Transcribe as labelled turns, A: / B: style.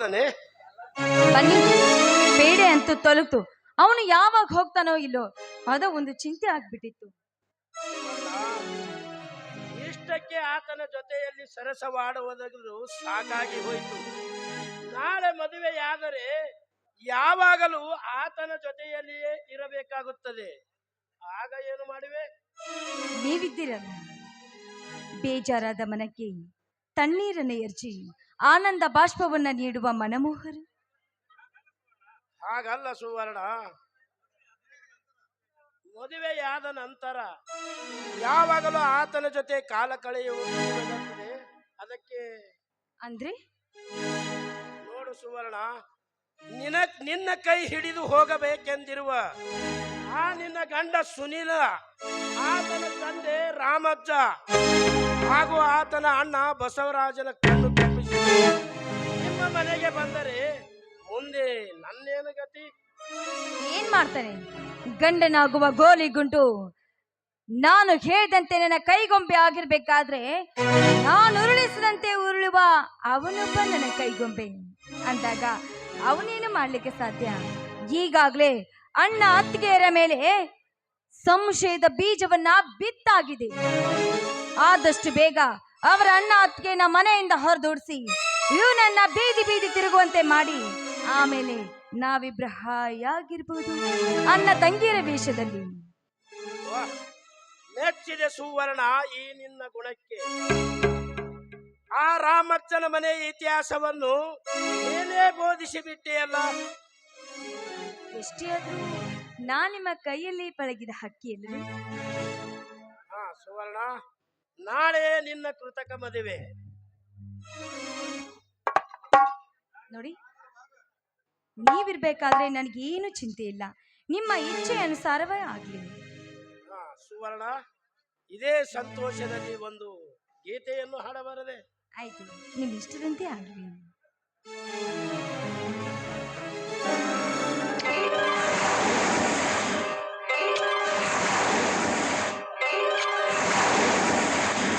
A: ತಾನೆ
B: ಬನ್ನಿ, ಬೇಡೆ ಅಂತೂ ತೊಲಗ್ತು. ಅವನು ಯಾವಾಗ ಹೋಗ್ತಾನೋ ಇಲ್ಲೋ ಅದ ಒಂದು ಚಿಂತೆ ಆಗ್ಬಿಟ್ಟಿತ್ತು.
A: ಇಷ್ಟಕ್ಕೆ ಆತನ ಜೊತೆಯಲ್ಲಿ ಸರಸವಾಡುವುದಾಗಲು ಸಾಕಾಗಿ ಹೋಯಿತು. ನಾಳೆ ಮದುವೆಯಾದರೆ ಯಾವಾಗಲೂ ಆತನ ಜೊತೆಯಲ್ಲಿಯೇ ಇರಬೇಕಾಗುತ್ತದೆ. ಆಗ ಏನು ಮಾಡುವೆ?
B: ನೀವಿದ್ದೀರಲ್ಲ, ಬೇಜಾರಾದ ಮನಕ್ಕೆ ತಣ್ಣೀರನ್ನು ಎರಚಿ ಆನಂದ ಬಾಷ್ಪವನ್ನ ನೀಡುವ ಮನಮೋಹರು.
A: ಹಾಗಲ್ಲ ಸುವರ್ಣ, ಮದುವೆಯಾದ ನಂತರ ಯಾವಾಗಲೂ ಆತನ ಜೊತೆ ಕಾಲ ಕಳೆಯುವುದಾಗುತ್ತದೆ. ಅದಕ್ಕೆ
B: ಅಂದ್ರೆ
A: ನೋಡು ಸುವರ್ಣ, ನಿನ್ನ ಕೈ ಹಿಡಿದು ಹೋಗಬೇಕೆಂದಿರುವ ಆ ನಿನ್ನ ಗಂಡ ಸುನೀಲ, ಆತನ ತಂದೆ ರಾಮಜ್ಜ ಹಾಗೂ ಆತನ ಅಣ್ಣ ಬಸವರಾಜನ ಕಣ್ಣು ತಪ್ಪಿಸಿ ನಿಮ್ಮ ಮನೆಗೆ ಬಂದರೆ ಮುಂದೆ ನನ್ನೇನು ಗತಿ?
B: ಏನ್ ಮಾಡ್ತಾನೆ ಗಂಡನಾಗುವ ಗೋಲಿ ಗುಂಟು? ನಾನು ಹೇಳಿದಂತೆ ನನ್ನ ಕೈಗೊಂಬೆ ಆಗಿರ್ಬೇಕಾದ್ರೆ ನಾನು ಉರುಳಿಸಿದಂತೆ ಉರುಳುವ ಅವನೊಬ್ಬ ನನ್ನ ಕೈಗೊಂಬೆ ಅಂದಾಗ ಅವನೇನು ಮಾಡ್ಲಿಕ್ಕೆ ಸಾಧ್ಯ? ಈಗಾಗ್ಲೇ ಅಣ್ಣ ಅತ್ತಿಗೆಯರ ಮೇಲೆ ಸಂಶಯದ ಬೀಜವನ್ನ ಬಿತ್ತಾಗಿದೆ. ಆದಷ್ಟು ಬೇಗ ಅವರ ಅಣ್ಣ ಅತ್ತಿಗೆನ ಮನೆಯಿಂದ ಹೊರದೂಡಿಸಿ ಇವನನ್ನ ಬೀದಿ ಬೀದಿ ತಿರುಗುವಂತೆ ಮಾಡಿ ಆಮೇಲೆ ನಾವಿಬ್ರು ಹಾಯಾಗಿರ್ಬೋದು ಅಣ್ಣ ತಂಗಿಯರ ವೇಷದಲ್ಲಿ.
A: ಮೆಚ್ಚಿದೆ ಸುವರ್ಣ ಈ ನಿನ್ನ ಗುಣಕ್ಕೆ. ಆ ರಾಮಜ್ಜನ ಮನೆ ಇತಿಹಾಸವನ್ನು ಏನೇ ಬೋಧಿಸಿ ಬಿಟ್ಟೆಯಲ್ಲ.
B: ಎಷ್ಟೇ ಆದ್ರೂ ನಿಮ್ಮ ಕೈಯಲ್ಲಿ ಪಳಗಿದ ಹಕ್ಕಿಯಲ್ಲಿ.
A: ಸುವರ್ಣ, ನಾಳೆ ನಿನ್ನ ಕೃತಕ ಮದುವೆ.
B: ನೋಡಿ, ನೀವಿರ್ಬೇಕಾದ್ರೆ ನನಗೇನು ಚಿಂತೆ ಇಲ್ಲ. ನಿಮ್ಮ ಇಚ್ಛೆ ಅನುಸಾರವೇ ಆಗ್ಲಿ.
A: ಸುವರ್ಣ, ಇದೇ ಸಂತೋಷದಲ್ಲಿ ಒಂದು ಗೀತೆಯನ್ನು ಹಾಡಬಾರದೆ?
B: ಆಯ್ತು, ನಿಮ್ಮ ಇಷ್ಟದಂತೆ ಆಗ್ಲಿ.